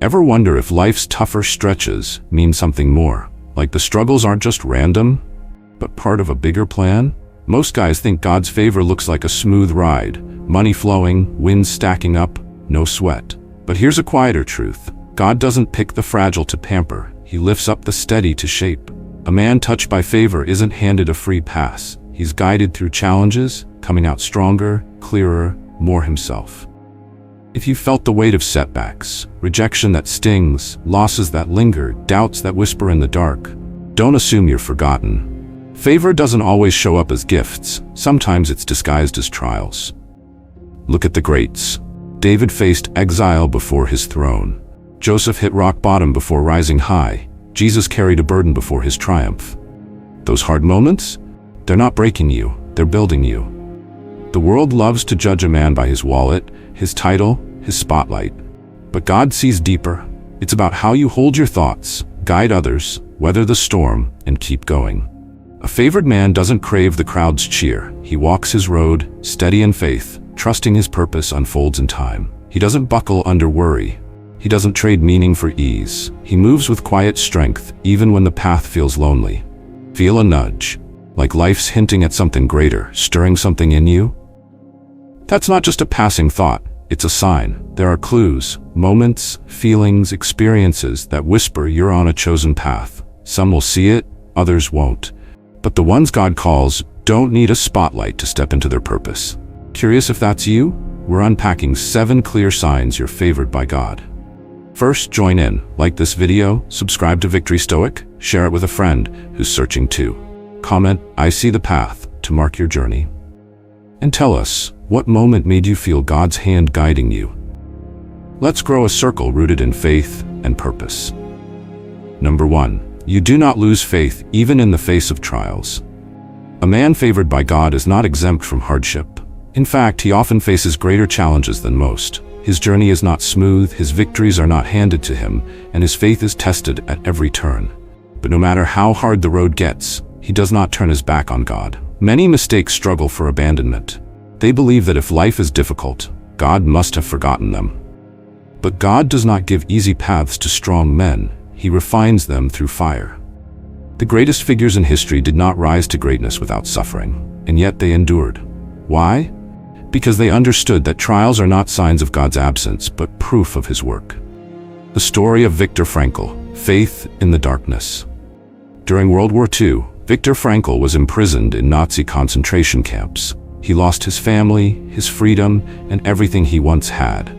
Ever wonder if life's tougher stretches mean something more? Like the struggles aren't just random, but part of a bigger plan? Most guys think God's favor looks like a smooth ride, money flowing, wins stacking up, no sweat. But here's a quieter truth. God doesn't pick the fragile to pamper. He lifts up the steady to shape. A man touched by favor isn't handed a free pass. He's guided through challenges, coming out stronger, clearer, more himself. If you felt the weight of setbacks, rejection that stings, losses that linger, doubts that whisper in the dark, don't assume you're forgotten. Favor doesn't always show up as gifts. Sometimes it's disguised as trials. Look at the greats. David faced exile before his throne. Joseph hit rock bottom before rising high. Jesus carried a burden before his triumph. Those hard moments? They're not breaking you, they're building you. The world loves to judge a man by his wallet, his title, his spotlight. But God sees deeper. It's about how you hold your thoughts, guide others, weather the storm, and keep going. A favored man doesn't crave the crowd's cheer. He walks his road, steady in faith, trusting his purpose unfolds in time. He doesn't buckle under worry. He doesn't trade meaning for ease. He moves with quiet strength, even when the path feels lonely. Feel a nudge, like life's hinting at something greater, stirring something in you? That's not just a passing thought, it's a sign. There are clues, moments, feelings, experiences that whisper you're on a chosen path. Some will see it, others won't. But the ones God calls don't need a spotlight to step into their purpose. Curious if that's you? We're unpacking 7 clear signs you're favored by God. First, join in. Like this video, subscribe to Victory Stoic, share it with a friend who's searching too. Comment, "I see the path," to mark your journey. And tell us, what moment made you feel God's hand guiding you? Let's grow a circle rooted in faith and purpose. Number 1. You do not lose faith even in the face of trials. A man favored by God is not exempt from hardship. In fact, he often faces greater challenges than most. His journey is not smooth, his victories are not handed to him, and his faith is tested at every turn. But no matter how hard the road gets, he does not turn his back on God. Many mistake struggle for abandonment. They believe that if life is difficult, God must have forgotten them. But God does not give easy paths to strong men. He refines them through fire. The greatest figures in history did not rise to greatness without suffering, and yet they endured. Why? Because they understood that trials are not signs of God's absence, but proof of his work. The story of Viktor Frankl, Faith in the Darkness. During World War II, Viktor Frankl was imprisoned in Nazi concentration camps. He lost his family, his freedom, and everything he once had.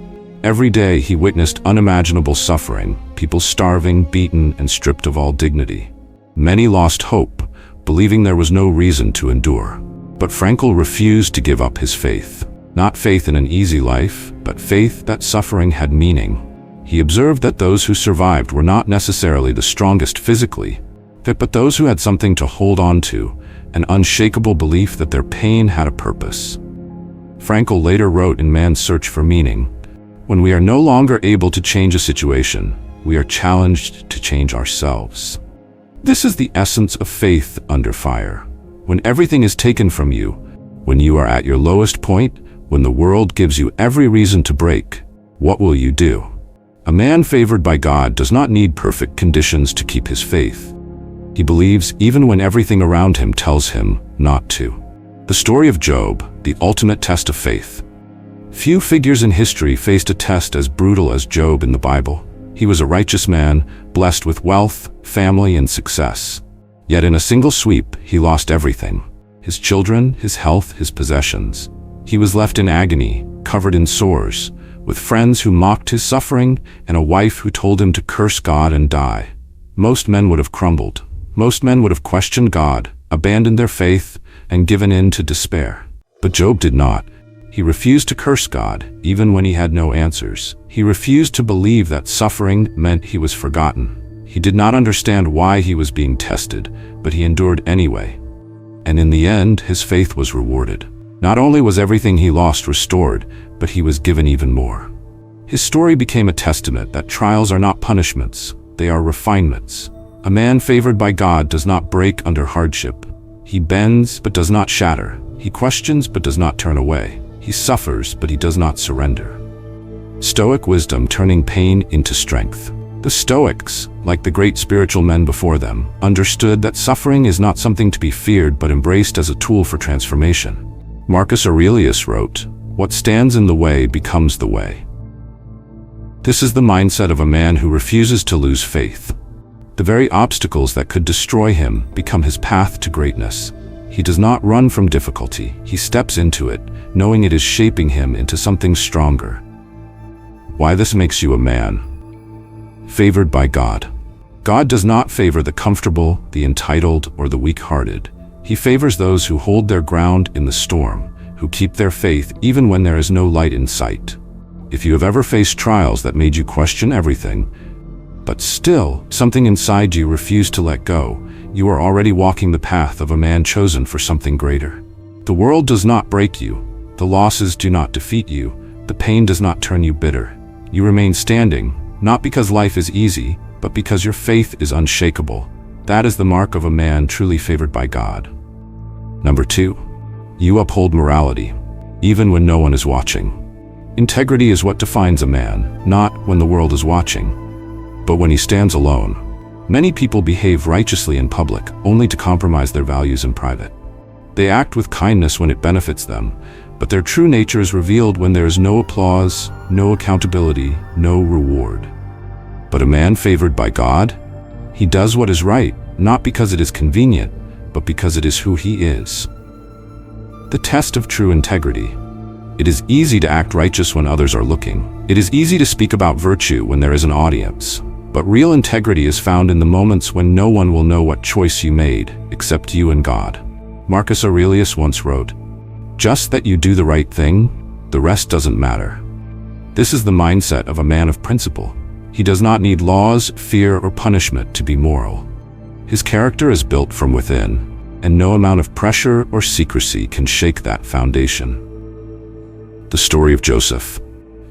Every day he witnessed unimaginable suffering, people starving, beaten, and stripped of all dignity. Many lost hope, believing there was no reason to endure. But Frankl refused to give up his faith. Not faith in an easy life, but faith that suffering had meaning. He observed that those who survived were not necessarily the strongest physically, but those who had something to hold on to, an unshakable belief that their pain had a purpose. Frankl later wrote in Man's Search for Meaning, "When we are no longer able to change a situation, we are challenged to change ourselves." This is the essence of faith under fire. When everything is taken from you, when you are at your lowest point, when the world gives you every reason to break, what will you do? A man favored by God does not need perfect conditions to keep his faith. He believes even when everything around him tells him not to. The story of Job, the ultimate test of faith. Few figures in history faced a test as brutal as Job in the Bible. He was a righteous man, blessed with wealth, family, and success. Yet in a single sweep, he lost everything. His children, his health, his possessions. He was left in agony, covered in sores, with friends who mocked his suffering and a wife who told him to curse God and die. Most men would have crumbled. Most men would have questioned God, abandoned their faith, and given in to despair. But Job did not. He refused to curse God, even when he had no answers. He refused to believe that suffering meant he was forgotten. He did not understand why he was being tested, but he endured anyway. And in the end, his faith was rewarded. Not only was everything he lost restored, but he was given even more. His story became a testament that trials are not punishments, they are refinements. A man favored by God does not break under hardship. He bends but does not shatter. He questions but does not turn away. He suffers but he does not surrender. Stoic wisdom turning pain into strength. The Stoics, like the great spiritual men before them, understood that suffering is not something to be feared but embraced as a tool for transformation. Marcus Aurelius wrote, "What stands in the way becomes the way." This is the mindset of a man who refuses to lose faith. The very obstacles that could destroy him become his path to greatness. He does not run from difficulty, he steps into it, knowing it is shaping him into something stronger. Why this makes you a man? Favored by God. God does not favor the comfortable, the entitled, or the weak-hearted. He favors those who hold their ground in the storm, who keep their faith even when there is no light in sight. If you have ever faced trials that made you question everything, but still something inside you refused to let go, you are already walking the path of a man chosen for something greater. The world does not break you. The losses do not defeat you. The pain does not turn you bitter. You remain standing, not because life is easy, but because your faith is unshakable. That is the mark of a man truly favored by God. Number 2. You uphold morality, even when no one is watching. Integrity is what defines a man, not when the world is watching, but when he stands alone. Many people behave righteously in public, only to compromise their values in private. They act with kindness when it benefits them, but their true nature is revealed when there is no applause, no accountability, no reward. But a man favored by God? He does what is right, not because it is convenient, but because it is who he is. The test of true integrity. It is easy to act righteous when others are looking. It is easy to speak about virtue when there is an audience. But real integrity is found in the moments when no one will know what choice you made, except you and God. Marcus Aurelius once wrote, "Just that you do the right thing, the rest doesn't matter." This is the mindset of a man of principle. He does not need laws, fear, or punishment to be moral. His character is built from within, and no amount of pressure or secrecy can shake that foundation. The story of Joseph.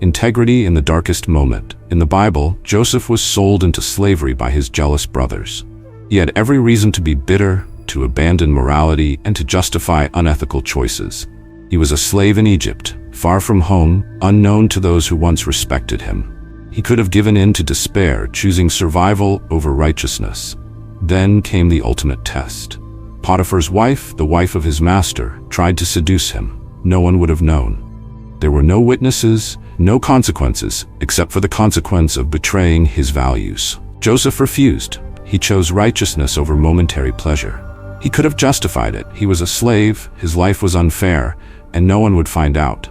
Integrity in the darkest moment. In the Bible, Joseph was sold into slavery by his jealous brothers. He had every reason to be bitter, to abandon morality, and to justify unethical choices. He was a slave in Egypt, far from home, unknown to those who once respected him. He could have given in to despair, choosing survival over righteousness. Then came the ultimate test. Potiphar's wife, the wife of his master, tried to seduce him. No one would have known. There were no witnesses, no consequences, except for the consequence of betraying his values. Joseph refused. He chose righteousness over momentary pleasure. He could have justified it. He was a slave, his life was unfair, and no one would find out.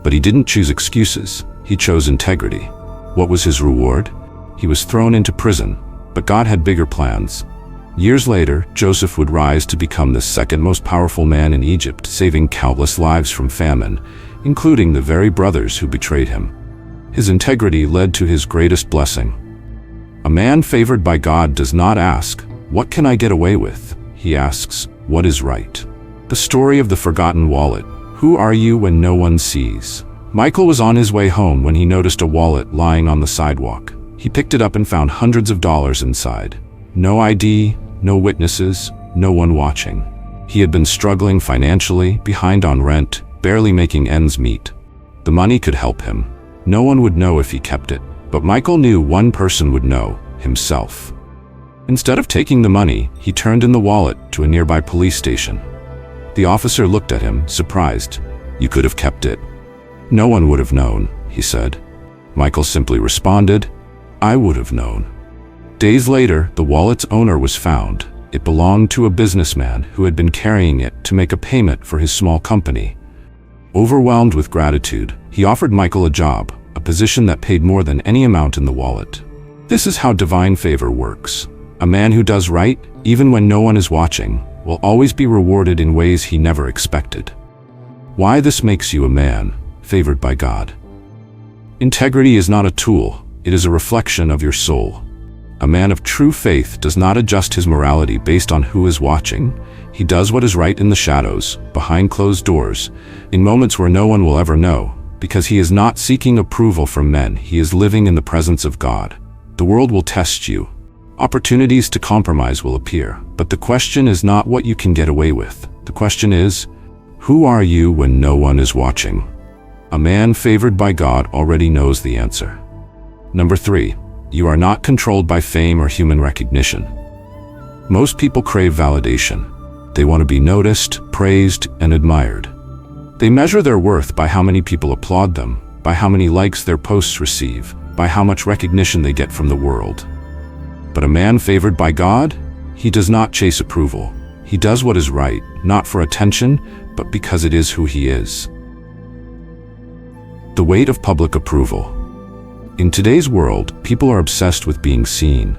But he didn't choose excuses. He chose integrity. What was his reward? He was thrown into prison, but God had bigger plans. Years later, Joseph would rise to become the second most powerful man in Egypt, saving countless lives from famine, including the very brothers who betrayed him. His integrity led to his greatest blessing. A man favored by God does not ask, "What can I get away with?" He asks, "What is right?" The story of the forgotten wallet. Who are you when no one sees? Michael was on his way home when he noticed a wallet lying on the sidewalk. He picked it up and found hundreds of dollars inside. No ID, no witnesses, no one watching. He had been struggling financially, behind on rent, barely making ends meet. The money could help him. No one would know if he kept it, but Michael knew one person would know, himself. Instead of taking the money, he turned in the wallet to a nearby police station. The officer looked at him, surprised. "You could have kept it." "No one would have known," he said. Michael simply responded, "I would have known." Days later, the wallet's owner was found. It belonged to a businessman who had been carrying it to make a payment for his small company. Overwhelmed with gratitude, he offered Michael a job, a position that paid more than any amount in the wallet. This is how divine favor works. A man who does right, even when no one is watching, will always be rewarded in ways he never expected. Why this makes you a man favored by God. Integrity is not a tool, it is a reflection of your soul. A man of true faith does not adjust his morality based on who is watching. He does what is right in the shadows, behind closed doors, in moments where no one will ever know, because he is not seeking approval from men, he is living in the presence of God. The world will test you. Opportunities to compromise will appear, but the question is not what you can get away with. The question is, who are you when no one is watching? A man favored by God already knows the answer. Number 3. You are not controlled by fame or human recognition. Most people crave validation. They want to be noticed, praised, and admired. They measure their worth by how many people applaud them, by how many likes their posts receive, by how much recognition they get from the world. But a man favored by God? He does not chase approval. He does what is right, not for attention, but because it is who he is. The weight of public approval. In today's world, people are obsessed with being seen.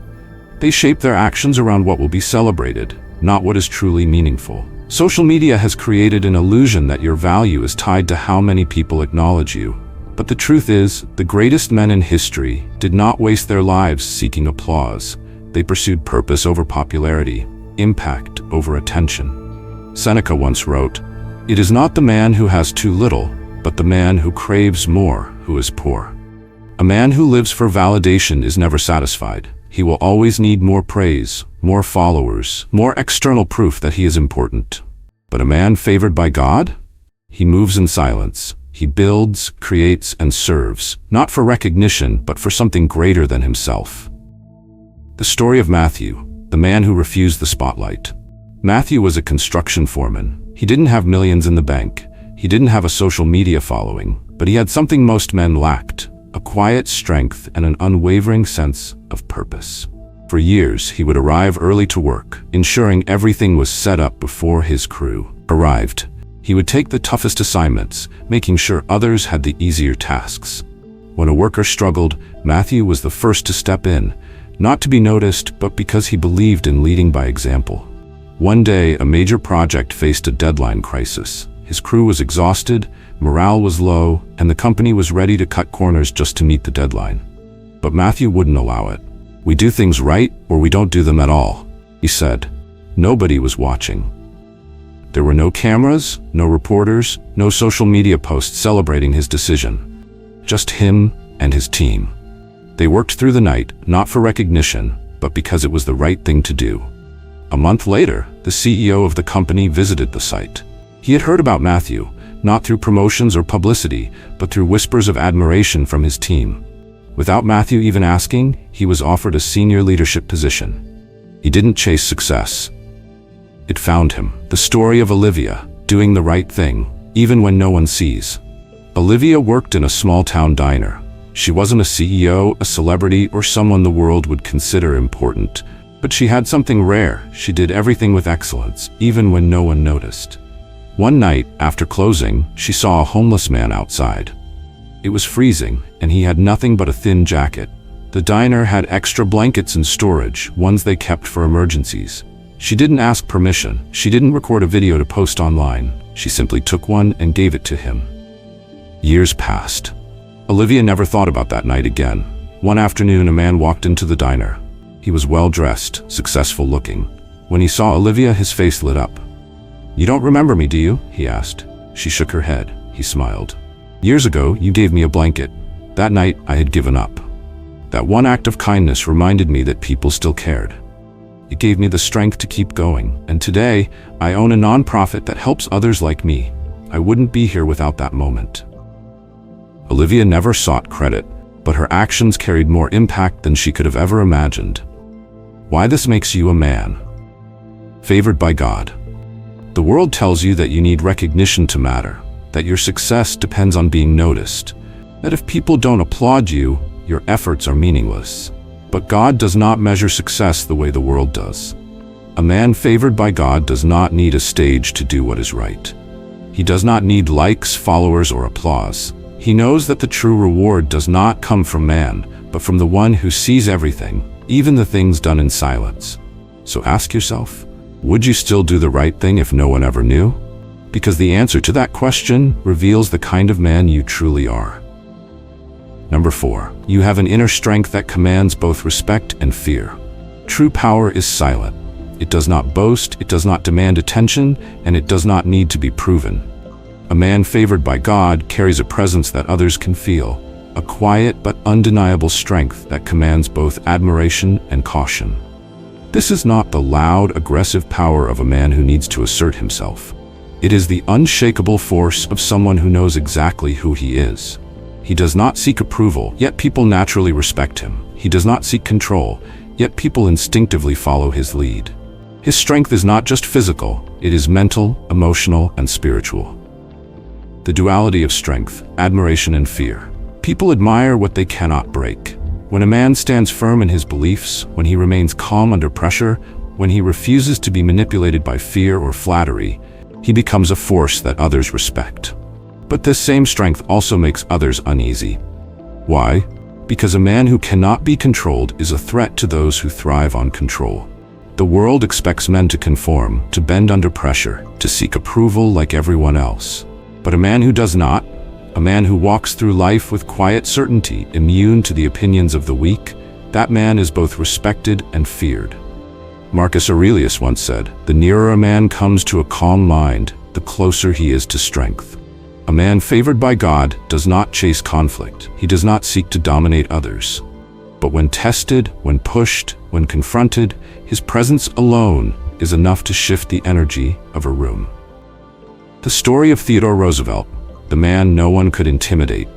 They shape their actions around what will be celebrated, not what is truly meaningful. Social media has created an illusion that your value is tied to how many people acknowledge you. But the truth is, the greatest men in history did not waste their lives seeking applause. They pursued purpose over popularity, impact over attention. Seneca once wrote, "It is not the man who has too little, but the man who craves more who is poor." A man who lives for validation is never satisfied. He will always need more praise, more followers, more external proof that he is important. But a man favored by God? He moves in silence. He builds, creates, and serves, not for recognition, but for something greater than himself. The story of Matthew, the man who refused the spotlight. Matthew was a construction foreman. He didn't have millions in the bank. He didn't have a social media following, but he had something most men lacked: a quiet strength and an unwavering sense of purpose. For years, he would arrive early to work, ensuring everything was set up before his crew arrived. He would take the toughest assignments, making sure others had the easier tasks. When a worker struggled, Matthew was the first to step in, not to be noticed, but because he believed in leading by example. One day, a major project faced a deadline crisis. His crew was exhausted, morale was low, and the company was ready to cut corners just to meet the deadline. But Matthew wouldn't allow it. "We do things right, or we don't do them at all," he said. Nobody was watching. There were no cameras, no reporters, no social media posts celebrating his decision. Just him and his team. They worked through the night, not for recognition, but because it was the right thing to do. A month later, the CEO of the company visited the site. He had heard about Matthew, not through promotions or publicity, but through whispers of admiration from his team. Without Matthew even asking, he was offered a senior leadership position. He didn't chase success. It found him. The story of Olivia, doing the right thing, even when no one sees. Olivia worked in a small-town diner. She wasn't a CEO, a celebrity, or someone the world would consider important. But she had something rare. She did everything with excellence, even when no one noticed. One night, after closing, she saw a homeless man outside. It was freezing, and he had nothing but a thin jacket. The diner had extra blankets in storage, ones they kept for emergencies. She didn't ask permission. She didn't record a video to post online. She simply took one and gave it to him. Years passed. Olivia never thought about that night again. One afternoon, a man walked into the diner. He was well-dressed, successful-looking. When he saw Olivia, his face lit up. "You don't remember me, do you?" he asked. She shook her head. He smiled. "Years ago, you gave me a blanket. That night, I had given up. That one act of kindness reminded me that people still cared. It gave me the strength to keep going, and today, I own a nonprofit that helps others like me. I wouldn't be here without that moment." Olivia never sought credit, but her actions carried more impact than she could have ever imagined. Why this makes you a man? Favored by God. The world tells you that you need recognition to matter, that your success depends on being noticed, that if people don't applaud you, your efforts are meaningless. But God does not measure success the way the world does. A man favored by God does not need a stage to do what is right. He does not need likes, followers, or applause. He knows that the true reward does not come from man, but from the one who sees everything, even the things done in silence. So ask yourself, would you still do the right thing if no one ever knew? Because the answer to that question reveals the kind of man you truly are. Number 4, you have an inner strength that commands both respect and fear. True power is silent. It does not boast, it does not demand attention, and it does not need to be proven. A man favored by God carries a presence that others can feel, a quiet but undeniable strength that commands both admiration and caution. This is not the loud, aggressive power of a man who needs to assert himself. It is the unshakable force of someone who knows exactly who he is. He does not seek approval, yet people naturally respect him. He does not seek control, yet people instinctively follow his lead. His strength is not just physical, it is mental, emotional, and spiritual. The duality of strength, admiration and fear. People admire what they cannot break. When a man stands firm in his beliefs, when he remains calm under pressure, when he refuses to be manipulated by fear or flattery, he becomes a force that others respect. But this same strength also makes others uneasy. Why? Because a man who cannot be controlled is a threat to those who thrive on control. The world expects men to conform, to bend under pressure, to seek approval like everyone else. But a man who does not, a man who walks through life with quiet certainty, immune to the opinions of the weak, that man is both respected and feared. Marcus Aurelius once said, "The nearer a man comes to a calm mind, the closer he is to strength." A man favored by God does not chase conflict. He does not seek to dominate others. But when tested, when pushed, when confronted, his presence alone is enough to shift the energy of a room. The story of Theodore Roosevelt, the man no one could intimidate.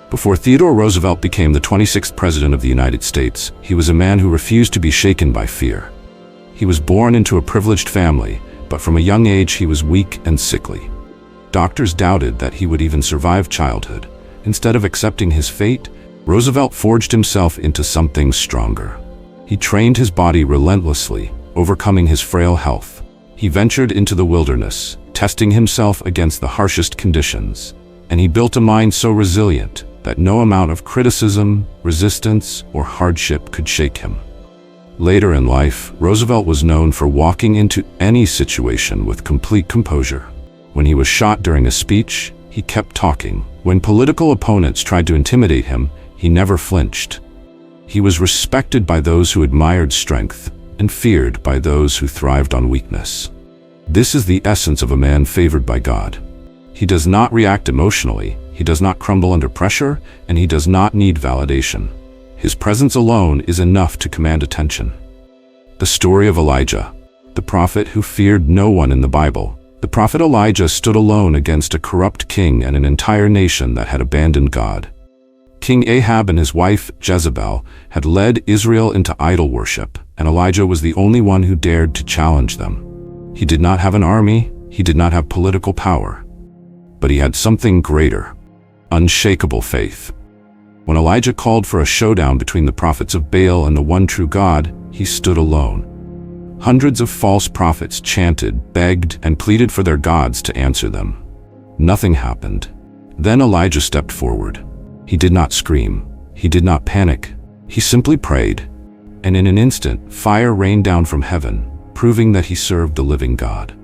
Before Theodore Roosevelt became the 26th President of the United States, he was a man who refused to be shaken by fear. He was born into a privileged family, but from a young age he was weak and sickly. Doctors doubted that he would even survive childhood. Instead of accepting his fate, Roosevelt forged himself into something stronger. He trained his body relentlessly, overcoming his frail health. He ventured into the wilderness, testing himself against the harshest conditions, and he built a mind so resilient that no amount of criticism, resistance, or hardship could shake him. Later in life, Roosevelt was known for walking into any situation with complete composure. When he was shot during a speech, he kept talking. When political opponents tried to intimidate him, he never flinched. He was respected by those who admired strength and feared by those who thrived on weakness. This is the essence of a man favored by God. He does not react emotionally, he does not crumble under pressure, and he does not need validation. His presence alone is enough to command attention. The story of Elijah, the prophet who feared no one in the Bible. The prophet Elijah stood alone against a corrupt king and an entire nation that had abandoned God. King Ahab and his wife Jezebel had led Israel into idol worship, and Elijah was the only one who dared to challenge them. He did not have an army, he did not have political power, but he had something greater: unshakable faith. When Elijah called for a showdown between the prophets of Baal and the one true God, he stood alone. Hundreds of false prophets chanted, begged, and pleaded for their gods to answer them. Nothing happened. Then Elijah stepped forward. He did not scream. He did not panic. He simply prayed. And in an instant, fire rained down from heaven, proving that he served the living God.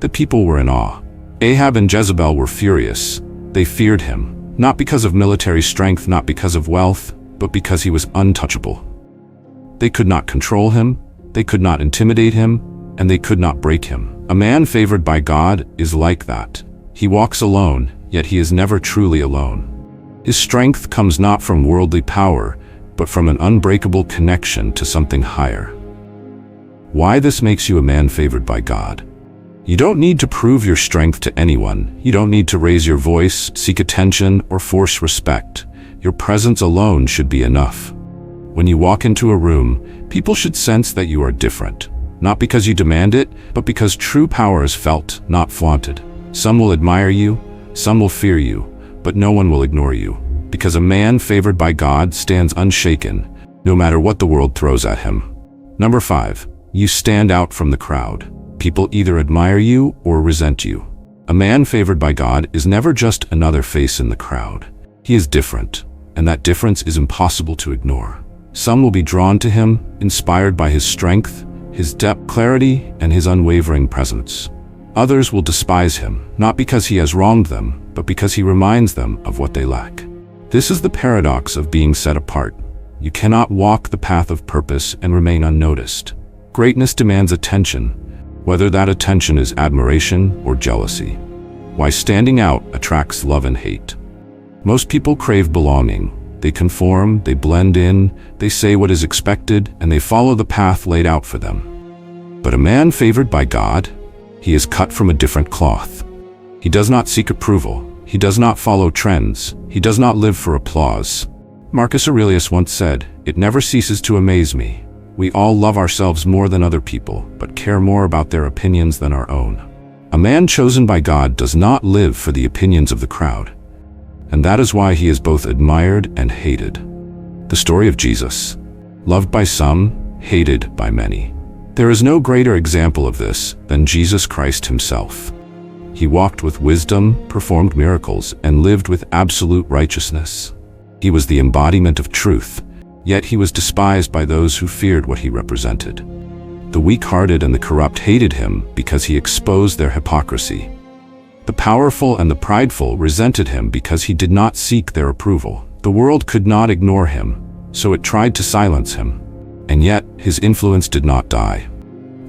The people were in awe. Ahab and Jezebel were furious. They feared him, not because of military strength, not because of wealth, but because he was untouchable. They could not control him, they could not intimidate him, and they could not break him. A man favored by God is like that. He walks alone, yet he is never truly alone. His strength comes not from worldly power, but from an unbreakable connection to something higher. Why this makes you a man favored by God? You don't need to prove your strength to anyone. You don't need to raise your voice, seek attention, or force respect. Your presence alone should be enough. When you walk into a room, people should sense that you are different. Not because you demand it, but because true power is felt, not flaunted. Some will admire you, some will fear you, but no one will ignore you. Because a man favored by God stands unshaken, no matter what the world throws at him. Number 5. You stand out from the crowd. People either admire you or resent you. A man favored by God is never just another face in the crowd. He is different, and that difference is impossible to ignore. Some will be drawn to him, inspired by his strength, his depth, clarity, and his unwavering presence. Others will despise him, not because he has wronged them, but because he reminds them of what they lack. This is the paradox of being set apart. You cannot walk the path of purpose and remain unnoticed. Greatness demands attention, whether that attention is admiration or jealousy. Why standing out attracts love and hate. Most people crave belonging. They conform, they blend in, they say what is expected, and they follow the path laid out for them. But a man favored by God, He is cut from a different cloth. He does not seek approval. He does not follow trends. He does not live for applause. Marcus Aurelius once said, "It never ceases to amaze me. We all love ourselves more than other people, but care more about their opinions than our own." A man chosen by God does not live for the opinions of the crowd. And that is why he is both admired and hated. The story of Jesus. Loved by some, hated by many. There is no greater example of this than Jesus Christ himself. He walked with wisdom, performed miracles, and lived with absolute righteousness. He was the embodiment of truth, yet he was despised by those who feared what he represented. The weak-hearted and the corrupt hated him because he exposed their hypocrisy. The powerful and the prideful resented him because he did not seek their approval. The world could not ignore him, so it tried to silence him. And yet, his influence did not die.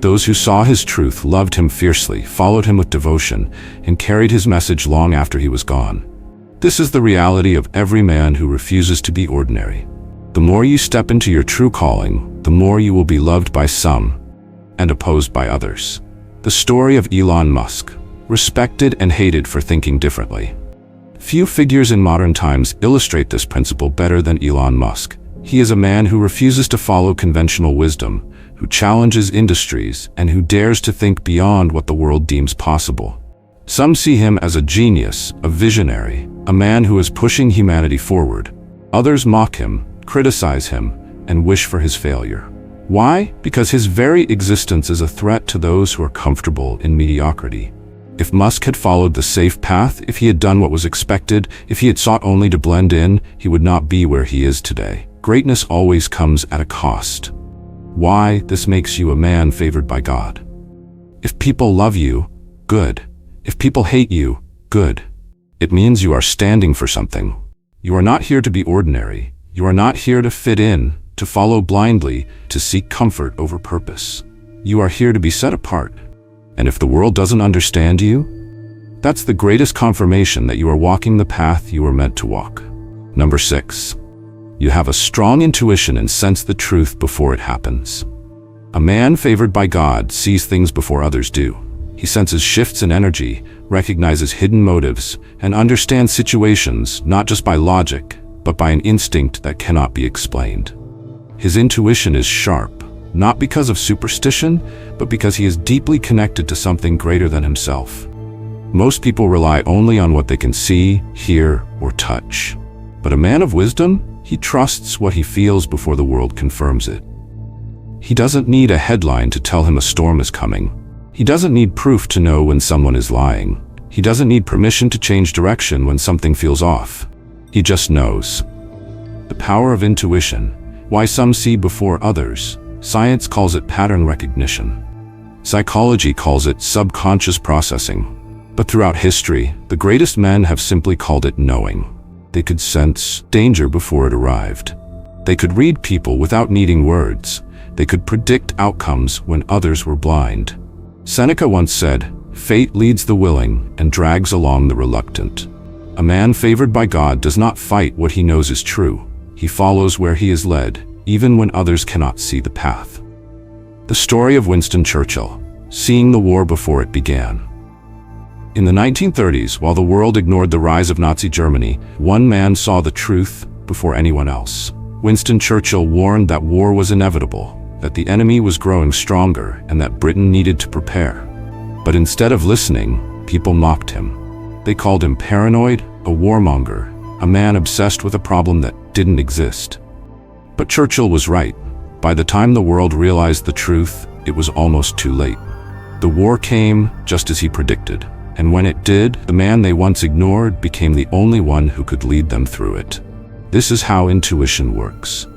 Those who saw his truth loved him fiercely, followed him with devotion, and carried his message long after he was gone. This is the reality of every man who refuses to be ordinary. The more you step into your true calling, the more you will be loved by some and opposed by others. The story of Elon Musk, respected and hated for thinking differently. Few figures in modern times illustrate this principle better than Elon Musk. He is a man who refuses to follow conventional wisdom, who challenges industries, and who dares to think beyond what the world deems possible. Some see him as a genius, a visionary, a man who is pushing humanity forward. Others mock him, criticize him, and wish for his failure. Why? Because his very existence is a threat to those who are comfortable in mediocrity. If Musk had followed the safe path, if he had done what was expected, if he had sought only to blend in, he would not be where he is today. Greatness always comes at a cost. Why? This makes you a man favored by God. If people love you, good. If people hate you, good. It means you are standing for something. You are not here to be ordinary. You are not here to fit in, to follow blindly, to seek comfort over purpose. You are here to be set apart. And if the world doesn't understand you, that's the greatest confirmation that you are walking the path you were meant to walk. Number 6. You have a strong intuition and sense the truth before it happens. A man favored by God sees things before others do. He senses shifts in energy, recognizes hidden motives, and understands situations not just by logic, but by an instinct that cannot be explained. His intuition is sharp, not because of superstition, but because he is deeply connected to something greater than himself. Most people rely only on what they can see, hear, or touch. But a man of wisdom, he trusts what he feels before the world confirms it. He doesn't need a headline to tell him a storm is coming. He doesn't need proof to know when someone is lying. He doesn't need permission to change direction when something feels off. He just knows. The power of intuition, why some see before others. Science calls it pattern recognition. Psychology calls it subconscious processing. But throughout history, the greatest men have simply called it knowing. They could sense danger before it arrived. They could read people without needing words. They could predict outcomes when others were blind. Seneca once said, "Fate leads the willing and drags along the reluctant." A man favored by God does not fight what he knows is true. He follows where he is led, even when others cannot see the path. The story of Winston Churchill, seeing the war before it began. In the 1930s, while the world ignored the rise of Nazi Germany, one man saw the truth before anyone else. Winston Churchill warned that war was inevitable, that the enemy was growing stronger, and that Britain needed to prepare. But instead of listening, people mocked him. They called him paranoid, a warmonger, a man obsessed with a problem that didn't exist. But Churchill was right. By the time the world realized the truth, it was almost too late. The war came just as he predicted. And when it did, the man they once ignored became the only one who could lead them through it. This is how intuition works.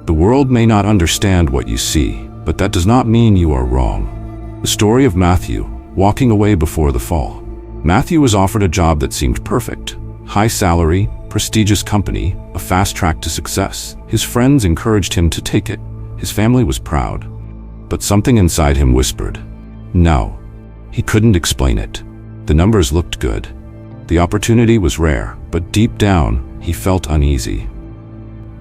The world may not understand what you see, but that does not mean you are wrong. The story of Matthew, walking away before the fall. Matthew was offered a job that seemed perfect. High salary, prestigious company, a fast track to success. His friends encouraged him to take it. His family was proud. But something inside him whispered, no. He couldn't explain it. The numbers looked good. The opportunity was rare, but deep down, he felt uneasy.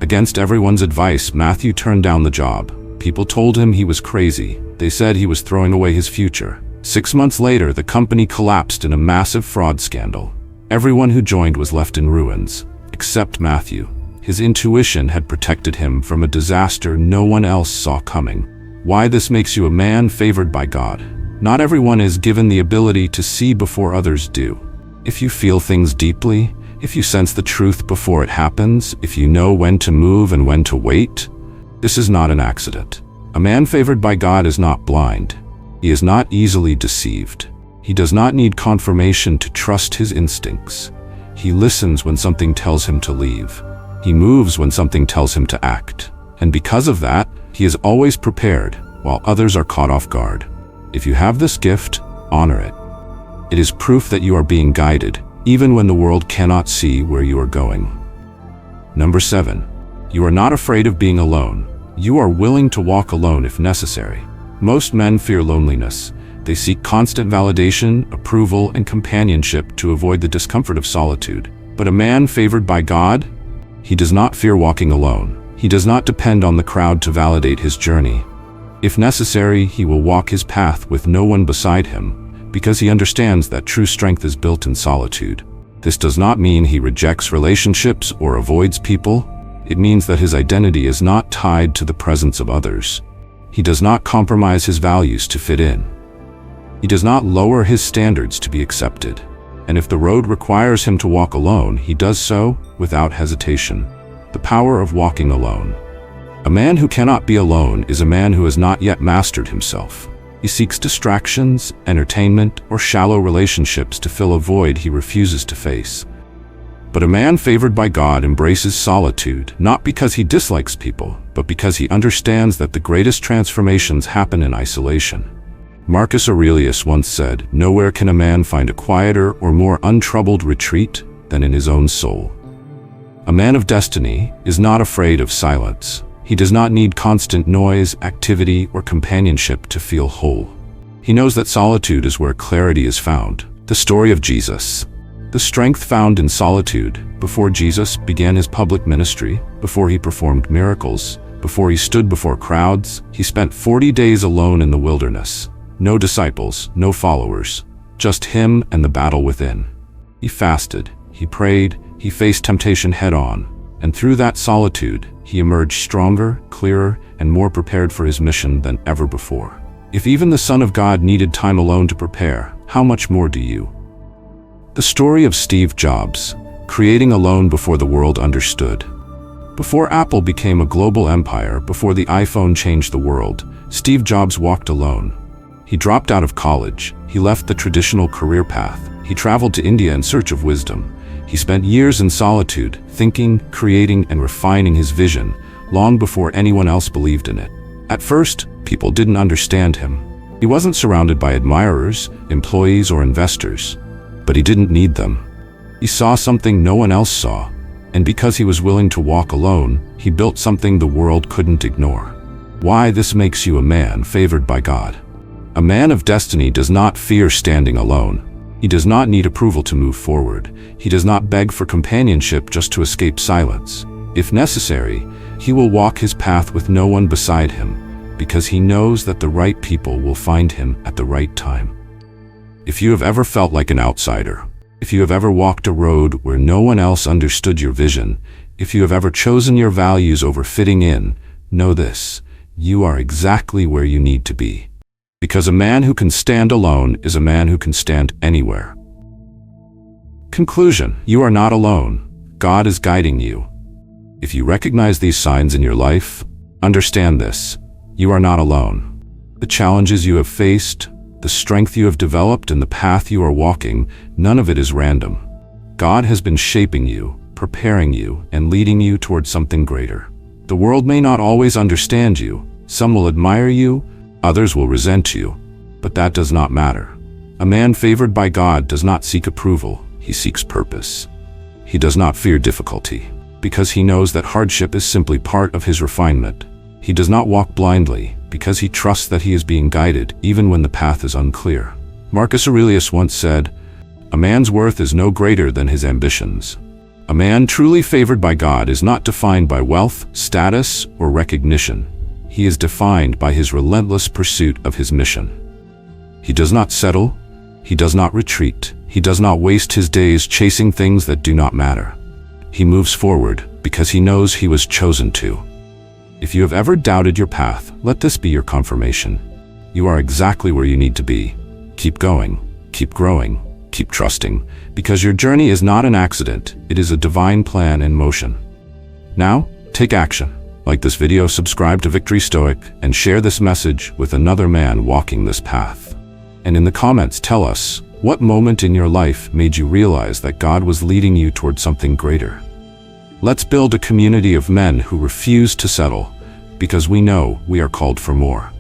Against everyone's advice, Matthew turned down the job. People told him he was crazy. They said he was throwing away his future. 6 months later, the company collapsed in a massive fraud scandal. Everyone who joined was left in ruins, except Matthew. His intuition had protected him from a disaster no one else saw coming. Why this makes you a man favored by God? Not everyone is given the ability to see before others do. If you feel things deeply, if you sense the truth before it happens, if you know when to move and when to wait, this is not an accident. A man favored by God is not blind. He is not easily deceived. He does not need confirmation to trust his instincts. He listens when something tells him to leave. He moves when something tells him to act. And because of that, he is always prepared, while others are caught off guard. If you have this gift, honor it. It is proof that you are being guided, even when the world cannot see where you are going. Number 7. You are not afraid of being alone. You are willing to walk alone if necessary. Most men fear loneliness. They seek constant validation, approval, and companionship to avoid the discomfort of solitude. But a man favored by God, he does not fear walking alone. He does not depend on the crowd to validate his journey. If necessary, he will walk his path with no one beside him, because he understands that true strength is built in solitude. This does not mean he rejects relationships or avoids people. It means that his identity is not tied to the presence of others. He does not compromise his values to fit in. He does not lower his standards to be accepted. And if the road requires him to walk alone, he does so without hesitation. The power of walking alone. A man who cannot be alone is a man who has not yet mastered himself. He seeks distractions, entertainment, or shallow relationships to fill a void he refuses to face. But a man favored by God embraces solitude, not because he dislikes people, but because he understands that the greatest transformations happen in isolation. Marcus Aurelius once said, "Nowhere can a man find a quieter or more untroubled retreat than in his own soul." A man of destiny is not afraid of silence. He does not need constant noise, activity, or companionship to feel whole. He knows that solitude is where clarity is found. The story of Jesus. The strength found in solitude. Before Jesus began his public ministry, before he performed miracles, before he stood before crowds, he spent 40 days alone in the wilderness. No disciples, no followers, just him and the battle within. He fasted, he prayed, he faced temptation head-on, and through that solitude, he emerged stronger, clearer, and more prepared for his mission than ever before. If even the Son of God needed time alone to prepare, how much more do you? The story of Steve Jobs, creating alone before the world understood. Before Apple became a global empire, before the iPhone changed the world, Steve Jobs walked alone. He dropped out of college. He left the traditional career path. He traveled to India in search of wisdom. He spent years in solitude, thinking, creating, and refining his vision, long before anyone else believed in it. At first, people didn't understand him. He wasn't surrounded by admirers, employees, or investors. But he didn't need them. He saw something no one else saw. And because he was willing to walk alone, he built something the world couldn't ignore. Why this makes you a man favored by God. A man of destiny does not fear standing alone. He does not need approval to move forward. He does not beg for companionship just to escape silence. If necessary, he will walk his path with no one beside him, because he knows that the right people will find him at the right time. If you have ever felt like an outsider, if you have ever walked a road where no one else understood your vision, if you have ever chosen your values over fitting in, know this: you are exactly where you need to be. Because a man who can stand alone is a man who can stand anywhere. Conclusion: you are not alone. God is guiding you. If you recognize these signs in your life, understand this: you are not alone. The challenges you have faced, the strength you have developed, and the path you are walking, none of it is random. God has been shaping you, preparing you, and leading you towards something greater. The world may not always understand you. Some will admire you, others will resent you, but that does not matter. A man favored by God does not seek approval, he seeks purpose. He does not fear difficulty, because he knows that hardship is simply part of his refinement. He does not walk blindly, because he trusts that he is being guided, even when the path is unclear. Marcus Aurelius once said, "A man's worth is no greater than his ambitions." A man truly favored by God is not defined by wealth, status, or recognition. He is defined by his relentless pursuit of his mission. He does not settle. He does not retreat. He does not waste his days chasing things that do not matter. He moves forward because he knows he was chosen to. If you have ever doubted your path, let this be your confirmation. You are exactly where you need to be. Keep going, keep growing, keep trusting, because your journey is not an accident, it is a divine plan in motion. Now, take action. Like this video, subscribe to Victory Stoic, and share this message with another man walking this path. And in the comments, tell us, what moment in your life made you realize that God was leading you toward something greater? Let's build a community of men who refuse to settle, because we know we are called for more.